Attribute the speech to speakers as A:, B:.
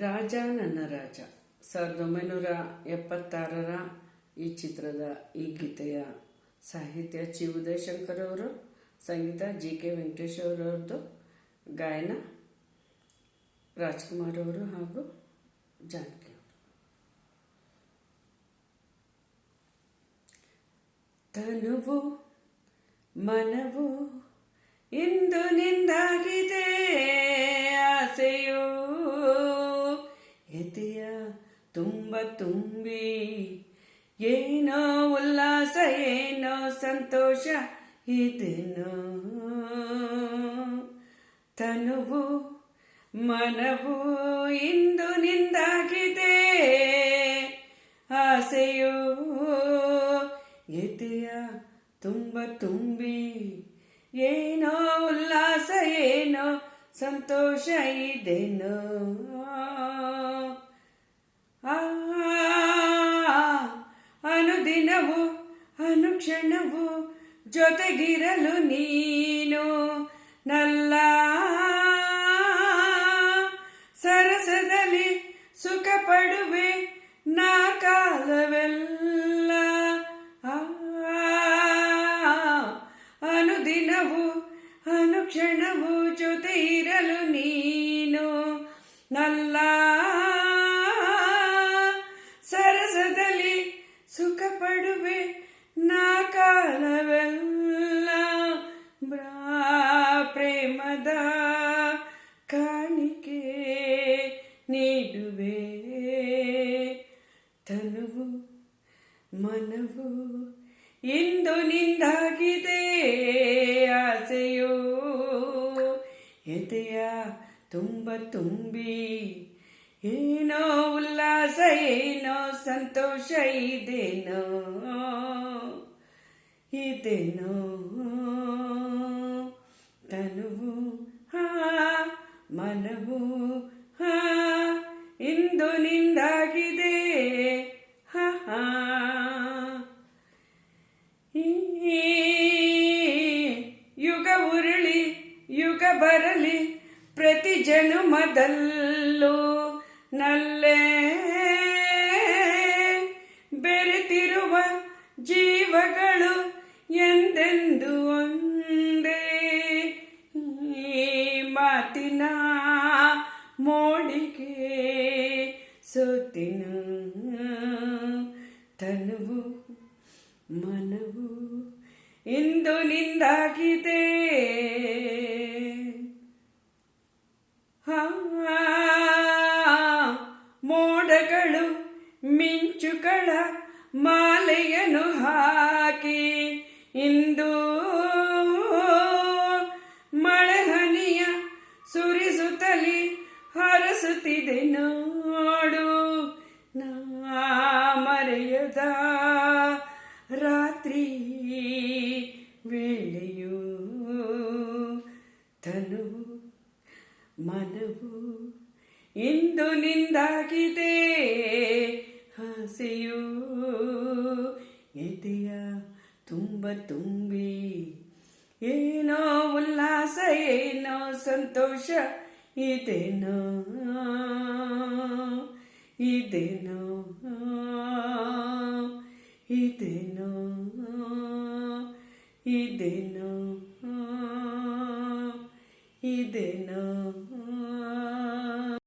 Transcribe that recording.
A: ರಾಜ ನನ್ನ ರಾಜ 1976ರ ಈ ಚಿತ್ರದ ಈ ಗೀತೆಯ ಸಾಹಿತ್ಯ ಚಿ ಉದಯಶಂಕರ್ ಅವರು, ಸಂಗೀತ ಜಿ.ಕೆ. ವೆಂಕಟೇಶ್ ಅವರವ್ರದ್ದು, ಗಾಯನ ರಾಜ್ಕುಮಾರ್ ಅವರು ಹಾಗೂ ಜಾನಕಿ ಅವರು. ತನುವು ಮನವು ಇಂದು ನಿಂದಾಗಿದೆ, ಆಸೆಯು ಎದೆಯ ತುಂಬ ತುಂಬಿ, ಏನೋ ಉಲ್ಲಾಸ ಏನೋ ಸಂತೋಷ ಇದೇನೋ. ತನುವು ಮನವು ಇಂದು ನಿಂದಾಗಿದೆ, ಆಸೆಯು ಎದೆಯ ತುಂಬ ತುಂಬಿ, ಏನೋ ಉಲ್ಲಾಸ ಏನೋ ಸಂತೋಷ ಇದೇನೋ. ಅನುದಿನವು ಅನುಕ್ಷಣವು ಜೊತೆಗಿರಲು ನೀನು ನಲ್ಲ, ಸರಸದಲ್ಲಿ ಸುಖ ಪಡುವೆ ನಾ ಕಾಲವೆಲ್ಲ. ಅನುದಿನವು ಅನುಕ್ಷಣವು ಜೊತೆ ಇರಲು ನೀನು ನಲ್ಲ, ಸರಸದಲ್ಲಿ ಸುಖ ಪಡುವೆ ನಾ ಕಾಲವೆಲ್ಲ. ಪ್ರೇಮದ ಕಾಣಿಕೆ ನೀಡುವೆ, ತನುವು ಮನವು ಇಂದು ನಿಂದಾಗಿದೆ, ಆಸೆಯು ಎದೆಯ ತುಂಬ ತುಂಬಿ, ಏನೋ ಉಲ್ಲಾಸ ಏನೋ ಸಂತೋಷ ಇದೇನೋ ಇದೇನೋ. ತನುವು ಮನವು ಇಂದು ನಿಂದಾಗಿದೆ, ಯುಗ ಉರುಳಿ ಯುಗ ಬರಲಿ ಪ್ರತಿ ಜನುಮದಲ್ಲೂ ನಲ್ಲೇ ಬೆರೆತಿರುವ ಜೀವಗಳು ಎಂದೆಂದು ಒಂದೇ. ಮಾತಿನ ಮೋಡಿಗೆ ಸೋತಿನ, ತನುವು ಮನವು ಇಂದು ನಿಂದಾಗಿದೆ. ಮೋಡಗಳು ಮಿಂಚುಗಳ ಮಾಲೆಯನ್ನು ಹಾಕಿ ಇಂದು ಮಳೆ ಹನಿಯ ಸುರಿಸುತ್ತಲಿ ಹರಸುತ್ತಿದೆ ನೋಡು. ನಾ ಮರೆಯದ ರಾತ್ರಿ ವೇಳೆಯು, ತನುವು ಮನವು ಇಂದು ನಿಂದಾಗಿದೆ, ಆಸೆಯು ಎದೆಯ ತುಂಬ ತುಂಬಿ, ಏನೋ ಉಲ್ಲಾಸ ಏನೋ ಸಂತೋಷ ಇದೇನೋ ಇದೇನೋ ಇದೇನೋ ಇದೇನೋ ಇದೇನೋ.